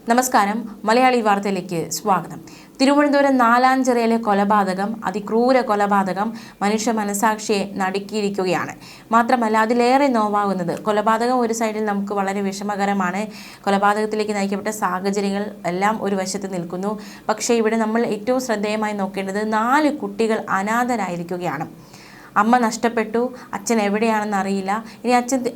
നമസ്കാരം. മലയാളി വാർത്തയിലേക്ക് സ്വാഗതം. തിരുവനന്തപുരം നാലാഞ്ചിറയിലെ കൊലപാതകം അതിക്രൂര കൊലപാതകം മനുഷ്യ മനസാക്ഷിയെ നടുക്കിയിരിക്കുകയാണ്. മാത്രമല്ല അതിലേറെ നോവാകുന്നത് കൊലപാതകം ഒരു സൈഡിൽ നമുക്ക് വളരെ വിഷമകരമാണ്. കൊലപാതകത്തിലേക്ക് നയിക്കപ്പെട്ട സാഹചര്യങ്ങൾ എല്ലാം ഒരു വശത്ത് നിൽക്കുന്നു. പക്ഷേ ഇവിടെ നമ്മൾ ഏറ്റവും ശ്രദ്ധേയമായി നോക്കേണ്ടത് 4 കുട്ടികൾ അനാഥരായിരിക്കുകയാണ്. അമ്മ നഷ്ടപ്പെട്ടു, അച്ഛൻ എവിടെയാണെന്ന് അറിയില്ല. ഇനി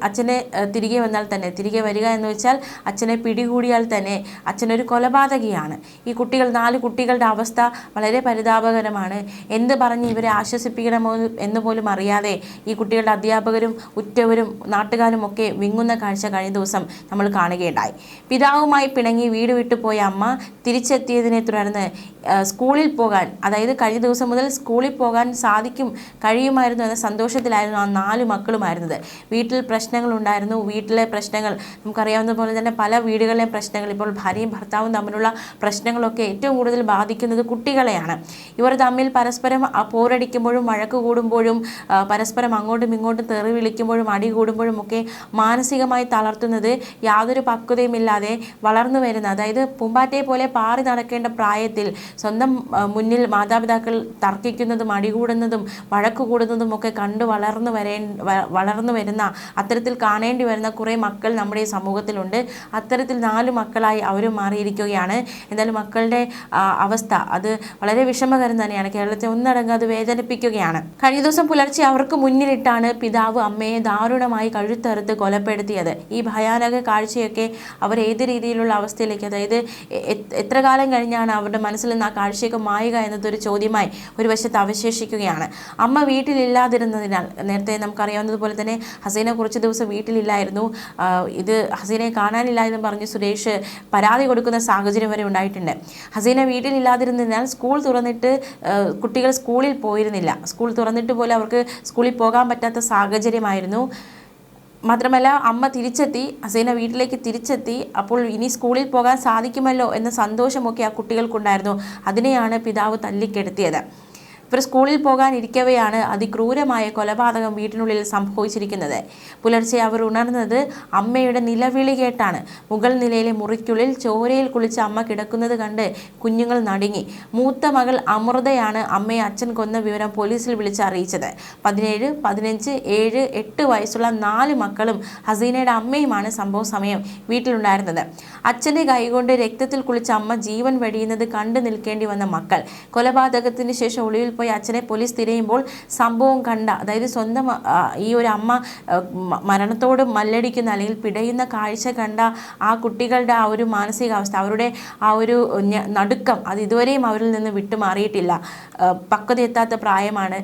അച്ഛനെ തിരികെ വന്നാൽ തന്നെ, തിരികെ വരിക എന്ന് വെച്ചാൽ അച്ഛനെ പിടികൂടിയാൽ തന്നെ അച്ഛനൊരു കൊലപാതകിയാണ്. ഈ 4 കുട്ടികളുടെ അവസ്ഥ വളരെ പരിതാപകരമാണ്. എന്ത് പറഞ്ഞ് ഇവരെ ആശ്വസിപ്പിക്കണമോ എന്ന് പോലും അറിയാതെ ഈ കുട്ടികളുടെ അധ്യാപകരും ഉറ്റവരും നാട്ടുകാരും ഒക്കെ വിങ്ങുന്ന കാഴ്ച കഴിഞ്ഞ ദിവസം നമ്മൾ കാണുകയുണ്ടായി. പിതാവുമായി പിണങ്ങി വീട് വിട്ടുപോയ അമ്മ തിരിച്ചെത്തിയതിനെ തുടർന്ന് സ്കൂളിൽ പോകാൻ, അതായത് കഴിഞ്ഞ ദിവസം മുതൽ സ്കൂളിൽ പോകാൻ കഴിയുമായിരുന്നു എന്ന സന്തോഷത്തിലായിരുന്നു ആ 4 മക്കളുമായിരുന്നത്. വീട്ടിൽ പ്രശ്നങ്ങളുണ്ടായിരുന്നു. വീട്ടിലെ പ്രശ്നങ്ങൾ നമുക്കറിയാവുന്ന പോലെ തന്നെ പല വീടുകളിലെയും പ്രശ്നങ്ങൾ, ഇപ്പോൾ ഭാര്യയും ഭർത്താവും തമ്മിലുള്ള പ്രശ്നങ്ങളൊക്കെ ഏറ്റവും കൂടുതൽ ബാധിക്കുന്നത് കുട്ടികളെയാണ്. ഇവർ തമ്മിൽ പരസ്പരം പോരടിക്കുമ്പോഴും വഴക്ക് കൂടുമ്പോഴും പരസ്പരം അങ്ങോട്ടും ഇങ്ങോട്ടും തെറി വിളിക്കുമ്പോഴും അടി കൂടുമ്പോഴും ഒക്കെ മാനസികമായി തളർത്തുന്നത് യാതൊരു പക്വതയുമില്ലാതെ വളർന്നു വരുന്ന, അതായത് പൂമ്പാറ്റയെ പോലെ പാറി നടക്കേണ്ട പ്രായത്തിൽ സ്വന്തം മുന്നിൽ മാതാപിതാക്കൾ തർക്കിക്കുന്നതും അടികൂടുന്നതും വഴക്ക് കൂടുന്നതും ഒക്കെ കണ്ടു വളർന്നു വരുന്ന, അത്തരത്തിൽ കാണേണ്ടി വരുന്ന കുറേ മക്കൾ നമ്മുടെ സമൂഹത്തിലുണ്ട്. അത്തരത്തിൽ 4 മക്കളായി അവരും മാറിയിരിക്കുകയാണ്. എന്തായാലും മക്കളുടെ അവസ്ഥ അത് വളരെ വിഷമകരം തന്നെയാണ്. കേരളത്തെ ഒന്നടങ്കം അത് വേദനിപ്പിക്കുകയാണ്. കഴിഞ്ഞ ദിവസം പുലർച്ചെ അവർക്ക് മുന്നിലിട്ടാണ് പിതാവ് അമ്മയെ ദാരുണമായി കഴുത്തറുത്ത് കൊലപ്പെടുത്തിയത്. ഈ ഭയാനക കാഴ്ചയൊക്കെ അവർ ഏത് രീതിയിലുള്ള അവസ്ഥയിലേക്ക്, അതായത് എത്ര കാലം കഴിഞ്ഞാണ് അവരുടെ മനസ്സിൽ നിന്ന് ആ കാഴ്ചയൊക്കെ മായുക എന്നതൊരു ചോദ്യമായി ഒരു വശത്ത് അവശേഷിക്കുകയാണ്. അമ്മ വീട്ടിലില്ലാതിരുന്നതിനാൽ, നേരത്തെ നമുക്കറിയാവുന്നതുപോലെ തന്നെ ഹസീന കുറച്ച് ദിവസം വീട്ടിലില്ലായിരുന്നു. ഇത് ഹസീനയെ കാണാനില്ല എന്ന് പറഞ്ഞ് സുരേഷ് പരാതി കൊടുക്കുന്ന സാഹചര്യം വരെ ഉണ്ടായിട്ടുണ്ട്. ഹസീന വീട്ടിലില്ലാതിരുന്നതിനാൽ സ്കൂൾ തുറന്നിട്ട് കുട്ടികൾ സ്കൂളിൽ പോയിരുന്നില്ല. സ്കൂൾ തുറന്നിട്ട് പോലും അവർക്ക് സ്കൂളിൽ പോകാൻ പറ്റാത്ത സാഹചര്യമായിരുന്നു. മാത്രമല്ല അമ്മ തിരിച്ചെത്തി, ഹസീന വീട്ടിലേക്ക് തിരിച്ചെത്തി. അപ്പോൾ ഇനി സ്കൂളിൽ പോകാൻ സാധിക്കുമല്ലോ എന്ന സന്തോഷമൊക്കെ ആ കുട്ടികൾക്കുണ്ടായിരുന്നു. അതിനെയാണ് പിതാവ് തല്ലിക്കെടുത്തിയത്. ഇവർ സ്കൂളിൽ പോകാനിരിക്കവെയാണ് അതിക്രൂരമായ കൊലപാതകം വീട്ടിനുള്ളിൽ സംഭവിച്ചിരിക്കുന്നത്. പുലർച്ചെ അവർ ഉണർന്നത് അമ്മയുടെ നിലവിളി കേട്ടാണ്. മുകൾ നിലയിലെ മുറിക്കുള്ളിൽ ചോരയിൽ കുളിച്ച അമ്മ കിടക്കുന്നത് കണ്ട് കുഞ്ഞുങ്ങൾ നടുങ്ങി. മൂത്ത മകൾ അമൃതയാണ് അമ്മയെ അച്ഛൻ കൊന്ന വിവരം പോലീസിൽ വിളിച്ച് അറിയിച്ചത്. 17, 15, 7, 8 വയസ്സുള്ള 4 മക്കളും ഹസീനയുടെ അമ്മയുമാണ് സംഭവ സമയം വീട്ടിലുണ്ടായിരുന്നത്. അച്ഛൻ്റെ കൈകൊണ്ട് രക്തത്തിൽ കുളിച്ച അമ്മ ജീവൻ വെടിയുന്നത് കണ്ടു നിൽക്കേണ്ടി വന്ന മക്കൾ. കൊലപാതകത്തിന് ശേഷം ഒളിവിൽ പോയി അച്ഛനെ പോലീസ് തിരയുമ്പോൾ സംഭവം കണ്ട, അതായത് സ്വന്തം ഈ ഒരു അമ്മ മരണത്തോട് മല്ലടിക്കുന്ന അല്ലെങ്കിൽ പിടയുന്ന കാഴ്ച കണ്ട ആ കുട്ടികളുടെ ആ ഒരു മാനസികാവസ്ഥ, അവരുടെ ആ ഒരു നടുക്കം അത് ഇതുവരെയും അവരിൽ നിന്ന് വിട്ടുമാറിയിട്ടില്ല. പക്വതയെത്താത്ത പ്രായമാണ്,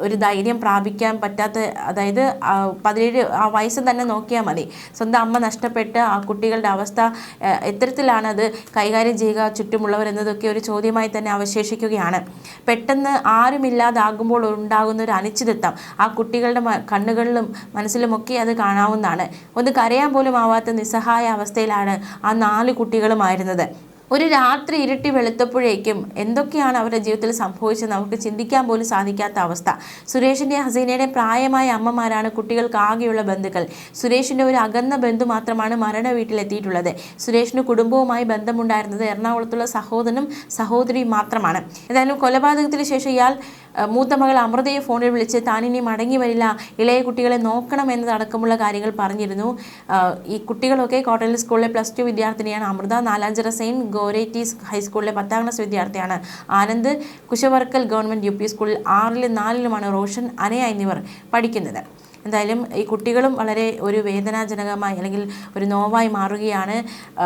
ഒരു ധൈര്യം പ്രാപിക്കാൻ പറ്റാത്ത, അതായത് 17 ആ വയസ്സ് തന്നെ നോക്കിയാൽ മതി. സ്വന്തം അമ്മ നഷ്ടപ്പെട്ട് ആ കുട്ടികളുടെ അവസ്ഥ എത്തരത്തിലാണത് കൈകാര്യം ചെയ്യുക ചുറ്റുമുള്ളവർ എന്നതൊക്കെ ഒരു ചോദ്യമായി തന്നെ അവശേഷിക്കുകയാണ്. പെട്ടെന്ന് ആരുമില്ലാതാകുമ്പോൾ ഉണ്ടാകുന്ന ഒരു അനിശ്ചിതത്വം ആ കുട്ടികളുടെ കണ്ണുകളിലും മനസ്സിലുമൊക്കെ അത് കാണാവുന്നതാണ്. ഒന്ന് കരയാൻ പോലും ആവാത്ത നിസ്സഹായ അവസ്ഥയിലാണ് ആ 4 കുട്ടികളുമായിരുന്നത്. ഒരു രാത്രി ഇരുട്ടി വെളുത്തപ്പോഴേക്കും എന്തൊക്കെയാണ് അവരുടെ ജീവിതത്തിൽ സംഭവിച്ചത് നമുക്ക് ചിന്തിക്കാൻ പോലും സാധിക്കാത്ത അവസ്ഥ. സുരേഷിൻ്റെ ഹസീനയുടെ പ്രായമായ അമ്മമാരാണ് കുട്ടികൾക്ക് ആകെയുള്ള ബന്ധുക്കൾ. സുരേഷിൻ്റെ ഒരു അകന്ന ബന്ധു മാത്രമാണ് മരണ വീട്ടിലെത്തിയിട്ടുള്ളത്. സുരേഷിന് കുടുംബവുമായി ബന്ധമുണ്ടായിരുന്നത് എറണാകുളത്തുള്ള സഹോദരനും സഹോദരിയും മാത്രമാണ്. ഏതായാലും കൊലപാതകത്തിന് ശേഷം ഇയാൾ മൂത്ത മകൾ അമൃതയെ ഫോണിൽ വിളിച്ച് താനിനി മടങ്ങി വരില്ല, ഇളയ കുട്ടികളെ നോക്കണം എന്നതടക്കമുള്ള കാര്യങ്ങൾ പറഞ്ഞിരുന്നു. ഈ കുട്ടികളൊക്കെ കോട്ടയം സ്കൂളിലെ +2 വിദ്യാർത്ഥിനിയാണ് അമൃത. നാലാഞ്ചിറ സെയിൻറ്റ് ഗോരേറ്റീസ് ഹൈസ്കൂളിലെ 10ാം ക്ലാസ് വിദ്യാർത്ഥിയാണ് ആനന്ദ്. കുശവർക്കൽ ഗവൺമെൻറ് UP സ്കൂളിൽ 6ലും 4ലുമാണ് റോഷൻ, അനയ എന്നിവർ പഠിക്കുന്നത്. എന്തായാലും ഈ കുട്ടികളും വളരെ ഒരു വേദനാജനകമായി അല്ലെങ്കിൽ ഒരു നോവായി മാറുകയാണ്.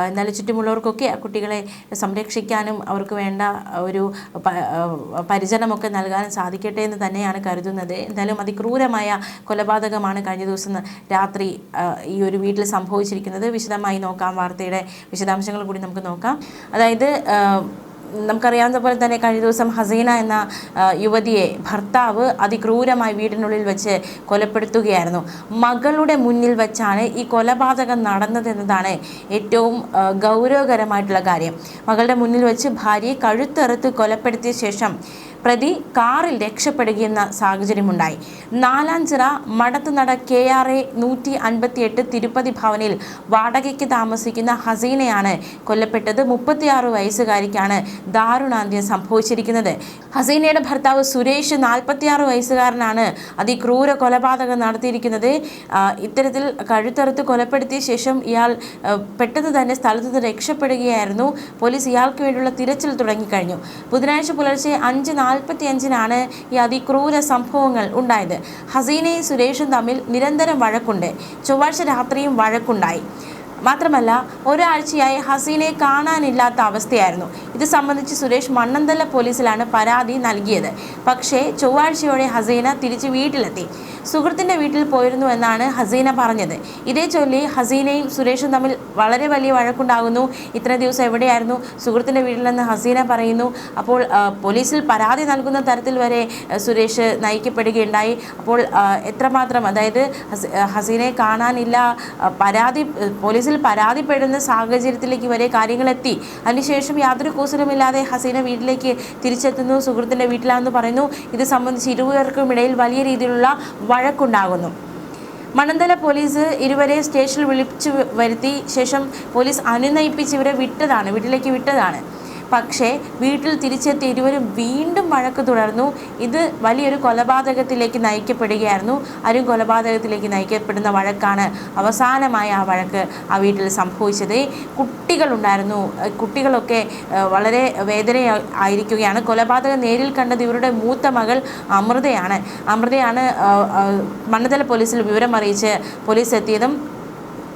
എന്നാലും ചുറ്റുമുള്ളവർക്കൊക്കെ ആ കുട്ടികളെ സംരക്ഷിക്കാനും അവർക്ക് വേണ്ട ഒരു പരിചരണമൊക്കെ നൽകാനും സാധിക്കട്ടെ എന്ന് തന്നെയാണ് കരുതുന്നത്. എന്തായാലും അതിക്രൂരമായ കൊലപാതകമാണ് കഴിഞ്ഞ ദിവസം രാത്രി ഈ ഒരു വീട്ടിൽ സംഭവിച്ചിരിക്കുന്നത്. വിശദമായി നോക്കാം, വാർത്തയുടെ വിശദാംശങ്ങൾ കൂടി നമുക്ക് നോക്കാം. അതായത് നമുക്കറിയാവുന്ന പോലെ തന്നെ കഴിഞ്ഞ ദിവസം ഹസീന എന്ന യുവതിയെ ഭർത്താവ് അതിക്രൂരമായി വീടിനുള്ളിൽ വെച്ച് കൊലപ്പെടുത്തുകയായിരുന്നു. മകളുടെ മുന്നിൽ വെച്ചാണ് ഈ കൊലപാതകം നടന്നതെന്നതാണ് ഏറ്റവും ഗൗരവകരമായിട്ടുള്ള കാര്യം. മകളുടെ മുന്നിൽ വെച്ച് ഭാര്യയെ കഴുത്തറുത്ത് കൊലപ്പെടുത്തിയ ശേഷം പ്രതി കാറിൽ രക്ഷപ്പെടുകയെന്ന സാഹചര്യമുണ്ടായി. നാലാഞ്ചിറ മടത്തുനട KRA 158 തിരുപ്പതി ഭവനിൽ വാടകയ്ക്ക് താമസിക്കുന്ന ഹസീനയാണ് കൊല്ലപ്പെട്ടത്. 36 വയസ്സുകാരിക്കാണ് ദാരുണാന്ത്യം സംഭവിച്ചിരിക്കുന്നത്. ഹസീനയുടെ ഭർത്താവ് സുരേഷ് 46 വയസ്സുകാരനാണ് അതിക്രൂര കൊലപാതകം നടത്തിയിരിക്കുന്നത്. ഇത്തരത്തിൽ കഴുത്തറുത്ത് കൊലപ്പെടുത്തിയ ശേഷം ഇയാൾ പെട്ടെന്ന് തന്നെ സ്ഥലത്ത് നിന്ന് രക്ഷപ്പെടുകയായിരുന്നു. പോലീസ് ഇയാൾക്ക് വേണ്ടിയുള്ള തിരച്ചിൽ തുടങ്ങിക്കഴിഞ്ഞു. ബുധനാഴ്ച പുലർച്ചെ 5:45 ഈ അതിക്രൂര സംഭവങ്ങൾ ഉണ്ടായത്. ഹസീനയും സുരേഷും തമ്മിൽ നിരന്തരം വഴക്കുണ്ട്. ചൊവ്വാഴ്ച രാത്രിയും വഴക്കുണ്ടായി. മാത്രമല്ല ഒരാഴ്ചയായി ഹസീനയെ കാണാനില്ലാത്ത അവസ്ഥയായിരുന്നു. ഇത് സംബന്ധിച്ച് സുരേഷ് മണ്ണന്തല പോലീസിലാണ് പരാതി നൽകിയത്. പക്ഷേ ചൊവ്വാഴ്ചയോടെ ഹസീന തിരിച്ച് വീട്ടിലെത്തി. സുഹൃത്തിൻ്റെ വീട്ടിൽ പോയിരുന്നു എന്നാണ് ഹസീന പറഞ്ഞത്. ഇതേ ചൊല്ലി ഹസീനയും സുരേഷും തമ്മിൽ വളരെ വലിയ വഴക്കുണ്ടാകുന്നു. ഇത്ര ദിവസം എവിടെയായിരുന്നു? സുഹൃത്തിൻ്റെ വീട്ടിലെന്ന് ഹസീന പറയുന്നു. അപ്പോൾ പോലീസിൽ പരാതി നൽകുന്ന തരത്തിൽ വരെ സുരേഷ് നയിക്കപ്പെടുകയുണ്ടായി. അപ്പോൾ എത്രമാത്രം, അതായത് ഹസീനയെ കാണാനില്ല, പോലീസിൽ പരാതിപ്പെടുന്ന സാഹചര്യത്തിലേക്ക് വരെ കാര്യങ്ങളെത്തി. അതിനുശേഷം യാതൊരു കൂസലുമില്ലാതെ ഹസീന വീട്ടിലേക്ക് തിരിച്ചെത്തുന്നു. സുഹൃത്തിൻ്റെ വീട്ടിലാണെന്ന് പറയുന്നു. ഇത് സംബന്ധിച്ച് ഇരുവർക്കും ഇടയിൽ വലിയ രീതിയിലുള്ള വഴക്കുണ്ടാകുന്നു. മണ്ണന്തല പോലീസ് ഇരുവരെ സ്റ്റേഷനിൽ വിളിച്ചു വരുത്തി ശേഷം പോലീസ് അനുനയിപ്പിച്ച് ഇവരെ വീട്ടിലേക്ക് വിട്ടതാണ്. പക്ഷേ വീട്ടിൽ തിരിച്ചെത്തിയ ഇരുവരും വീണ്ടും വഴക്ക് തുടർന്നു. ഇത് വലിയൊരു കൊലപാതകത്തിലേക്ക് നയിക്കപ്പെടുകയായിരുന്നു. അരും കൊലപാതകത്തിലേക്ക് നയിക്കപ്പെടുന്ന വഴക്കാണ് അവസാനമായ ആ വഴക്ക് ആ വീട്ടിൽ സംഭവിച്ചത്. കുട്ടികളുണ്ടായിരുന്നു. കുട്ടികളൊക്കെ വളരെ വേദന ആയിരിക്കുകയാണ്. കൊലപാതകം നേരിൽ കണ്ടത് ഇവരുടെ മൂത്ത മകൾ അമൃതയാണ്. മണ്ണന്തല പോലീസിൽ വിവരം അറിയിച്ച് പോലീസ് എത്തിയതും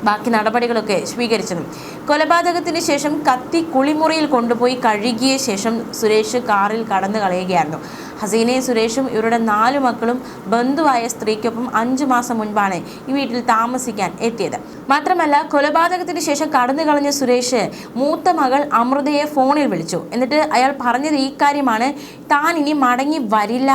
ബാക്കി നടപടികളൊക്കെ സ്വീകരിച്ചതും. കൊലപാതകത്തിന് ശേഷം കത്തി കുളിമുറിയിൽ കൊണ്ടുപോയി കഴുകിയ ശേഷം സുരേഷ് കാറിൽ കടന്നു കളയുകയായിരുന്നു. ഹസീനയും സുരേഷും ഇവരുടെ 4 മക്കളും ബന്ധുവായ സ്ത്രീക്കൊപ്പം 5 മാസം മുൻപാണ് ഈ വീട്ടിൽ താമസിക്കാൻ എത്തിയത്. മാത്രമല്ല കൊലപാതകത്തിന് ശേഷം കടന്നു കളഞ്ഞ സുരേഷ് മൂത്ത മകൾ അമൃതയെ ഫോണിൽ വിളിച്ചു. എന്നിട്ട് അയാൾ പറഞ്ഞത് ഈ കാര്യമാണ്: താൻ ഇനി മടങ്ങി വരില്ല,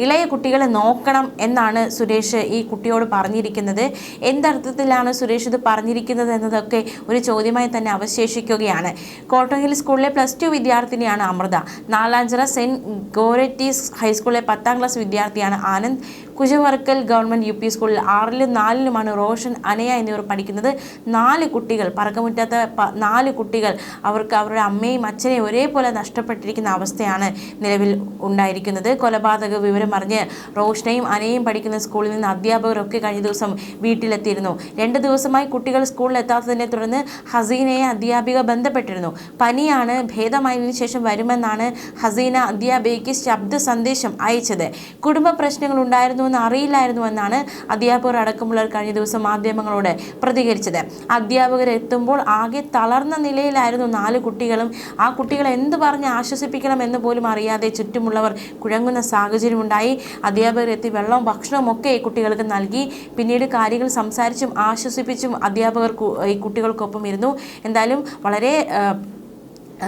ഇളയ കുട്ടികളെ നോക്കണം എന്നാണ് സുരേഷ് ഈ കുട്ടിയോട് പറഞ്ഞിരിക്കുന്നത്. എന്തർത്ഥത്തിലാണ് സുരേഷ് ഇത് പറഞ്ഞിരിക്കുന്നത് എന്നതൊക്കെ ഒരു ചോദ്യമായി തന്നെ അവശേഷിക്കുകയാണ്. കോട്ടൺ ഹിൽ സ്കൂളിലെ +2 വിദ്യാർത്ഥിനിയാണ് അമൃത. നാലാഞ്ചിറ സെന്റ് ഗോരറ്റീസ് ഹൈസ്കൂളിലെ 10ാം ക്ലാസ് വിദ്യാർത്ഥിയാണ് ആനന്ദ്. കുജവർക്കൽ ഗവൺമെൻറ് UP സ്കൂളിൽ 6ലും 4ലുമാണ് റോഷൻ, അനയ എന്നിവർ പഠിക്കുന്നത്. 4 കുട്ടികൾ, പറക്കമുറ്റാത്ത 4 കുട്ടികൾ, അവർക്ക് അവരുടെ അമ്മയും അച്ഛനെയും ഒരേപോലെ നഷ്ടപ്പെട്ടിരിക്കുന്ന അവസ്ഥയാണ് നിലവിൽ ഉണ്ടായിരിക്കുന്നത്. കൊലപാതക വിവരം അറിഞ്ഞ് റോഷനെയും അനയും പഠിക്കുന്ന സ്കൂളിൽ നിന്ന് അധ്യാപകരൊക്കെ കഴിഞ്ഞ ദിവസം വീട്ടിലെത്തിയിരുന്നു. 2 ദിവസമായി കുട്ടികൾ സ്കൂളിൽ എത്താത്തതിനെ തുടർന്ന് ഹസീനയെ അധ്യാപിക ബന്ധപ്പെട്ടിരുന്നു. പനിയാണ്, ഭേദമായതിനു ശേഷം വരുമെന്നാണ് ഹസീന അധ്യാപികയ്ക്ക് ശബ്ദ സന്ദേശം അയച്ചത്. കുടുംബ പ്രശ്നങ്ങൾ ഉണ്ടായിരുന്നുവെന്ന് അറിയില്ലായിരുന്നുവെന്നാണ് അധ്യാപകർ അടക്കമുള്ളവർ കഴിഞ്ഞ ദിവസം മാധ്യമങ്ങളോട് പ്രതികരിച്ചത്. അധ്യാപകർ എത്തുമ്പോൾ ആകെ തളർന്ന നിലയിലായിരുന്നു 4 കുട്ടികളും. ആ കുട്ടികളെ എന്ത് പറഞ്ഞ് ആശ്വസിപ്പിക്കണം എന്ന് പോലും അറിയാതെ ചുറ്റുമുള്ളവർ കുഴങ്ങുന്ന സാഹചര്യമുണ്ടായി. അധ്യാപകർ എത്തി വെള്ളവും ഭക്ഷണവും ഒക്കെ ഈ കുട്ടികൾക്ക് നൽകി. പിന്നീട് കാര്യങ്ങൾ സംസാരിച്ചും ആശ്വസിപ്പിച്ചും അധ്യാപകർ ഈ കുട്ടികൾക്കൊപ്പം ഇരുന്നു. എന്തായാലും വളരെ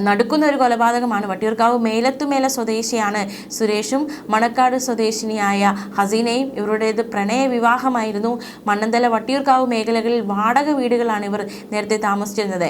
നടക്കുന്ന ഒരു കൊലപാതകമാണ്. വട്ടിയൂർക്കാവ് മേലത്തുമേല സ്വദേശിയാണ് സുരേഷും മണക്കാട് സ്വദേശിനിയായ ഹസീനയും. ഇവരുടേത് പ്രണയ വിവാഹമായിരുന്നു. മണ്ണന്തല വട്ടിയൂർക്കാവ് മേഖലകളിൽ വാടക വീടുകളാണ് ഇവർ നേരത്തെ താമസിച്ചിരുന്നത്.